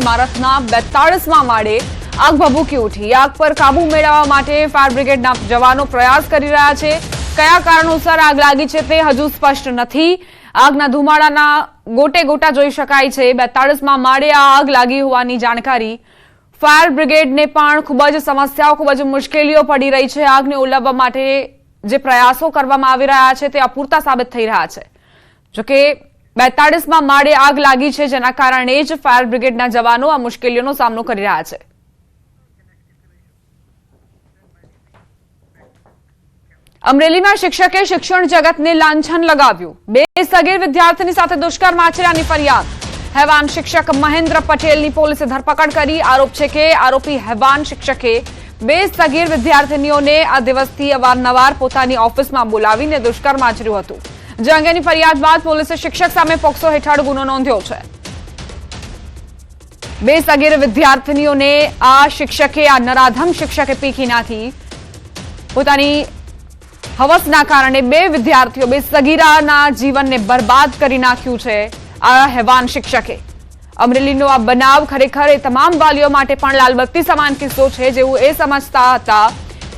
ઇમારતના 42મા માળે આગ ભભૂકી ઉઠી। આગ પર કાબુ મેળવવા માટે ફાયર બ્રિગેડના જવાનો પ્રયાસ કરી રહ્યા છે। કયા કારણોસર આગ લાગી છે તે હજુ સ્પષ્ટ નથી। આગના ધુમાડાના ગોટે ગોટા જોઈ શકાય છે। 42મા માળે આ આગ લાગી હોવાની જાણકારી ફાયર બ્રિગેડને પણ ખૂબ જ સમસ્યાઓ, ખૂબ જ મુશ્કેલીઓ પડી રહી છે। આગને ઓલવવા માટે જે પ્રયાસો કરવામાં આવી રહ્યા છે તે અપૂરતા સાબિત થઈ રહ્યા છે। જોકે 42મા માળે આગ લાગી છે, જેના કારણે જ ફાયર બ્રિગેડના જવાનો આ મુશ્કેલીઓનો સામનો કરી રહ્યા છે। અમરેલીમાં શિક્ષકે શિક્ષણ જગતને લાંછન લગાવ્યું। 2 સગીર વિદ્યાર્થીની સાથે દુષ્કર્મ આચર્યાની ફરિયાદ। હેવાન શિક્ષક મહેન્દ્ર પટેલની પોલીસે ધરપકડ કરી। આરોપ છે કે આરોપી હેવાન શિક્ષકે 2 સગીર વિદ્યાર્થીનીઓને આ દિવસથી અવારનવાર પોતાની ઓફિસમાં બોલાવીને દુષ્કર્મ આચર્યું હતું। જે અંગેની ફરિયાદ બાદ પોલીસે શિક્ષક સામે પોક્સો હેઠળ ગુનો નોંધ્યો છે। 2 સગીર વિદ્યાર્થીનીઓને આ શિક્ષકે, આ નરાધમ શિક્ષકે પીખી નાખી। પોતાની હવસના કારણે 2 વિદ્યાર્થીઓ, 2 સગીરાના જીવનને બરબાદ કરી નાખ્યું છે આ હેવાન શિક્ષકે। અમરેલીનો આ બનાવ ખરેખર એ તમામ વાલીઓ માટે પણ લાલબત્તી સમાન કિસ્સો છે, જેવું એ સમજતા હતા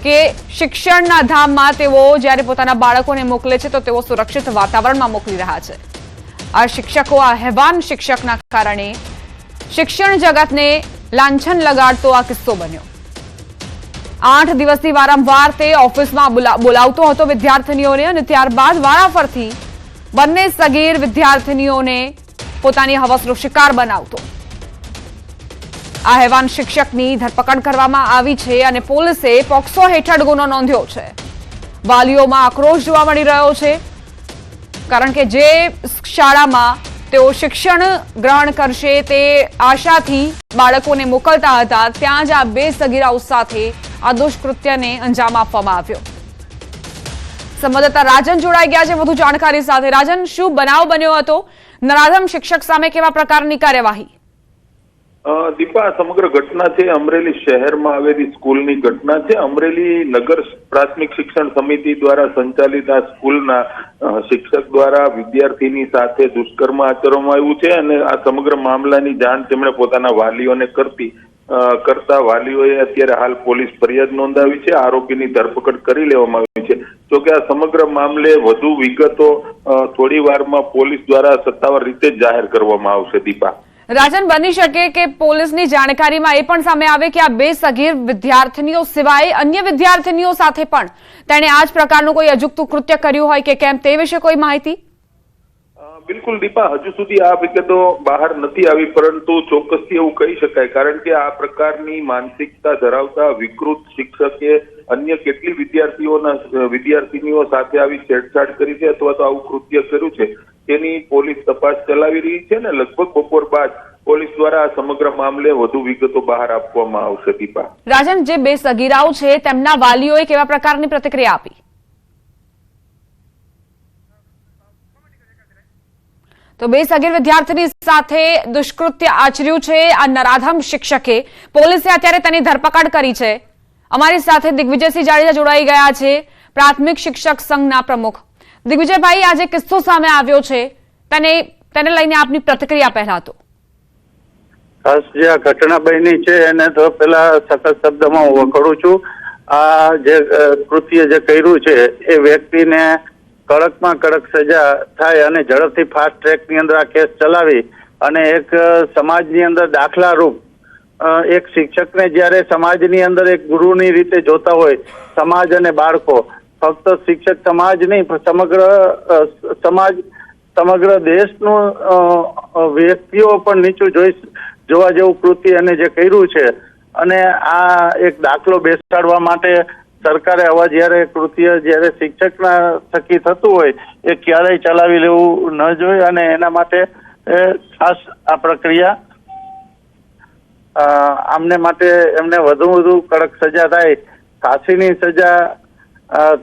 કે શિક્ષણના ધામમાં તેઓ જ્યારે પોતાના બાળકોને મોકલે છે તો તેઓ સુરક્ષિત વાતાવરણમાં મોકલી રહ્યા છે। આ શિક્ષકો, આ હેવાન શિક્ષકના કારણે શિક્ષણ જગતને લાંછન લગાડતો આ કિસ્સો બન્યો। 8 દિવસથી વારંવાર તે ઓફિસમાં બોલાવતો હતો વિદ્યાર્થીનીઓને અને ત્યારબાદ વારાફરથી બંને સગીર વિદ્યાર્થીનીઓને પોતાની હવસનો શિકાર બનાવતો। આ હેવાન શિક્ષકની ધરપકડ કરવામાં આવી છે અને પોલીસે પોક્સો હેઠળ ગુનો નોંધ્યો છે। વાલીઓમાં આક્રોશ જોવા મળી રહ્યો છે, કારણ કે જે શાળામાં તેઓ શિક્ષણ ગ્રહણ કરશે તે આશાથી બાળકોને મોકલતા હતા, ત્યાં જ આ 2 સગીરાઓ સાથે આ દુષ્કૃત્યને અંજામ આપવામાં આવ્યો। સંવાદદાતા રાજન જોડાઈ ગયા છે વધુ જાણકારી સાથે। રાજન, શું બનાવ બન્યો હતો? નરાધમ શિક્ષક સામે કેવા પ્રકારની કાર્યવાહી? દીપા, સમગ્ર ઘટના છે અમરેલી શહેરમાં આવેલી સ્કૂલની ઘટના છે। અમરેલી નગર પ્રાથમિક શિક્ષણ સમિતિ દ્વારા સંચાલિત આ સ્કૂલના શિક્ષક દ્વારા વિદ્યાર્થીની સાથે દુષ્કર્મ આચરવામાં આવ્યું છે અને આ સમગ્ર મામલાની જાણ તેમણે પોતાના વાલીઓને કરતા વાલીઓએ અત્યારે હાલ પોલીસ ફરિયાદ નોંધાવી છે। આરોપીની ધરપકડ કરી લેવામાં આવી છે। જોકે આ સમગ્ર મામલે વધુ વિગતો થોડી વારમાં પોલીસ દ્વારા સત્તાવાર રીતે જ જાહેર કરવામાં આવશે। દીપા, રાજન, બની શકે કે પોલીસની જાણકારીમાં એ પણ સામે આવે કે આ 2 સગીર વિદ્યાર્થીનીઓ સિવાય અન્ય વિદ્યાર્થીનીઓ સાથે પણ તેણે આ જ પ્રકારનું કોઈ અજુગતું કૃત્ય કર્યું હોય કે કેમ, તે વિશે કોઈ માહિતી? બિલકુલ દીપા, હજુ સુધી આ વિગતો બહાર નથી આવી, પરંતુ ચોક્કસથી એવું કહી શકાય, કારણ કે આ પ્રકારની માનસિકતા ધરાવતા વિકૃત શિક્ષકે અન્ય કેટલી વિદ્યાર્થીનીઓ સાથે આવી છેડછાડ કરી છે અથવા તો આવું કૃત્ય કર્યું છે તેની પોલીસ તપાસ ચલાવી રહી છે અને લગભગ બપોર બાદ પોલીસ દ્વારા આ સમગ્ર મામલે વધુ વિગતો બહાર આપવામાં આવશે। દીપા, રાજન, જે 2 સગીરાઓ છે તેમના વાલીઓએ કેવા પ્રકારની પ્રતિક્રિયા આપી? તો 2 સગીર વિદ્યાર્થીની સાથે દુષ્કૃત્ય આચર્યું છે આ નરાધમ શિક્ષકે। પોલીસે અત્યારે તેની ધરપકડ કરી છે। અમારી સાથે દિગ્વિજયસિંહ જાડેજા જોડાઈ ગયા છે, પ્રાથમિક શિક્ષક સંઘના પ્રમુખ। દિગ્વિજયભાઈ, આજે કિસ્સો સામે આવ્યો છે, તેને લઈને આપની પ્રતિક્રિયા પહેલા તો? ખાસ જે આ ઘટના બની છે એને તો પેલા સખત શબ્દમાં હું વખોડું છું। આ જે કૃત્ય જે કર્યું છે એ વ્યક્તિને કડકમાં કડક સજા થાય અને ઝડપથી ફાસ્ટ ટ્રેકની અંદર આ કેસ ચલાવી અને એક સમાજની અંદર દાખલારૂપ એક શિક્ષકને જ્યારે સમાજની અંદર એક ગુરુની રીતે જોતા હોય સમાજ અને બાળકો, ફક્ત શિક્ષક સમાજ નહીં પણ સમગ્ર દેશનું વ્યક્તિઓ પણ નીચું જોવા જેવું કૃત્ય અને જે કર્યું છે અને આ એક દાખલો બેસાડવા માટે સરકારે આવા જ્યારે શિક્ષકના થકી થતું હોય એ ક્યારેય ચલાવી લેવું ન જોઈએ અને એના માટે ખાસ આ પ્રક્રિયા આમને માટે એમને વધુ કડક સજા થાય, ફાંસીની સજા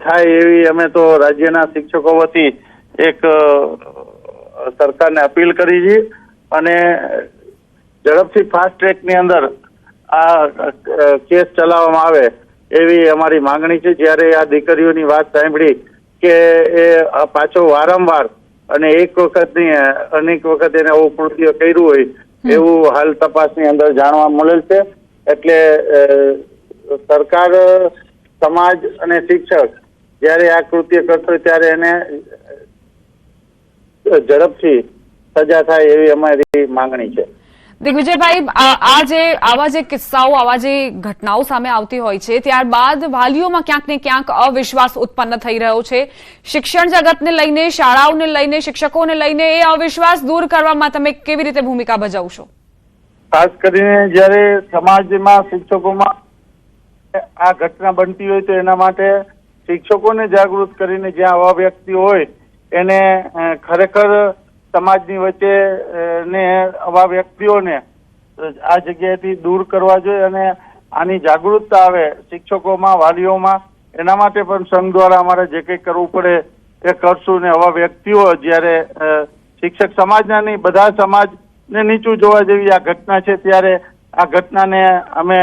થાય એવી અમે તો રાજ્યના શિક્ષકો વતી એક સરકારને અપીલ કરી છે અને ઝડપથી ફાસ્ટ ટ્રેકની અંદર આ કેસ ચલાવવામાં આવે એવી અમારી માંગણી છે। જ્યારે આ દીકરીઓની વાત સાંભળી કે એ પાછો વારંવાર અને એક વખત નહીં અનેક વખત એને આવું કૃત્ય કર્યું હોય એવું હાલ તપાસની અંદર જાણવા મળેલ છે. એટલે સરકાર, સમાજ અને શિક્ષક જ્યારે આ કૃત્ય કરતો હોય ત્યારે એને ઝડપથી સજા થાય એવી અમારી માંગણી છે. દિગ્વિજયભાઈ, આવા જે કિસ્સાઓ, આવા જે ઘટનાઓ સામે આવતી હોય છે, ત્યારબાદ વાલીઓમાં ક્યાંક ને ક્યાંક અવિશ્વાસ ઉત્પન્ન થઈ રહ્યો છે. શિક્ષણ જગતને લઈને, શાળાઓને લઈને, શિક્ષકોને લઈને એ અવિશ્વાસ દૂર કરવામાં તમે કેવી રીતે ભૂમિકા ભજવશો? ખાસ કરીને જ્યારે સમાજમાં, શિક્ષકોમાં આ ઘટના બનતી હોય તો એના માટે શિક્ષકોને જાગૃત કરીને જ્યાં આવા વ્યક્તિ હોય એને ખરેખર સમાજની વચ્ચે ને આવા વ્યક્તિઓને આ જગ્યાએથી દૂર કરવા જોઈએ અને આની જાગૃતતા આવે શિક્ષકોમાં, વાલીઓમાં. એના માટે પણ સંઘ દ્વારા અમારે જે કંઈ કરવું પડે એ કરશું. ને આવા વ્યક્તિઓ જ્યારે શિક્ષક સમાજના નહીં, બધા સમાજને નીચું જોવા જેવી આ ઘટના છે, ત્યારે આ ઘટનાને અમે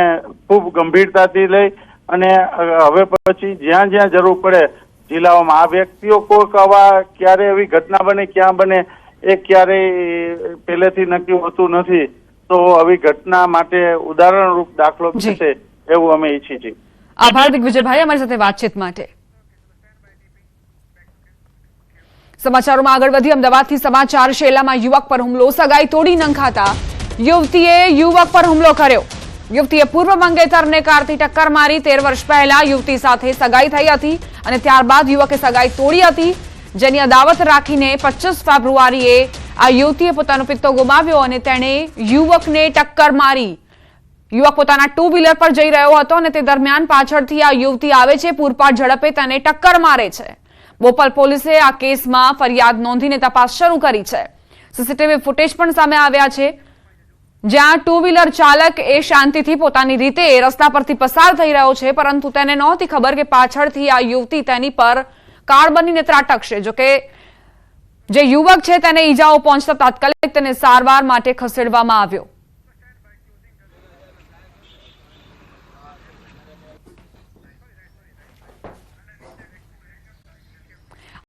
ખૂબ ગંભીરતાથી લઈ અને હવે પછી જ્યાં જ્યાં જરૂર પડે જિલ્લાઓમાં આ વ્યક્તિઓ કોઈક આવા ક્યારે એવી ઘટના બને, ક્યાં બને એ ક્યારેય પહેલેથી નક્કી હોતું નથી. તો આવી ઘટના માટે ઉદાહરણરૂપ દાખલો છે એવું અમે ઈચ્છીએ છીએ. આભાર દિગ્વિજયભાઈ, અમારી સાથે વાતચીત માટે. સમાચારોમાં આગળ વધી અમદાવાદથી સમાચાર. શેલામાં યુવક પર હુમલો. સગાઈ તોડી નંખાતા યુવતીએ યુવક પર હુમલો કર્યો. યુવતીએ પૂર્વ મંગેતરને કારથી ટક્કર મારી. 13 વર્ષ પહેલા યુવતી સાથે સગાઈ થઈ હતી અને ત્યારબાદ યુવકે સગાઈ તોડી હતી, જેની અદાવત રાખીને 25 ફેબ્રુઆરીએ આ યુવતીએ પોતાનો પિત્તો ગુમાવ્યો અને તેણે યુવકને ટક્કર મારી. યુવક પોતાના 2 વ્હીલર પર જઈ રહ્યો હતો અને તે દરમિયાન પાછળથી આ યુવતી આવે છે. પૂરપાટ ઝડપે તેને ટક્કર મારે છે. બોપલ પોલીસે આ કેસમાં ફરિયાદ નોંધીને તપાસ શરૂ કરી છે. સીસીટીવી ફૂટેજ પણ સામે આવ્યા છે, જ્યાં 2 વ્હીલર ચાલક એ શાંતિથી પોતાની રીતે રસ્તા પરથી પસાર થઈ રહ્યો છે, પરંતુ તેને નહોતી ખબર કે પાછળથી આ યુવતી તેની પર કાર બનીને ત્રાટકશે. જોકે જે યુવક છે તેને ઈજાઓ પહોંચતા તાત્કાલિક તેને સારવાર માટે ખસેડવામાં આવ્યો.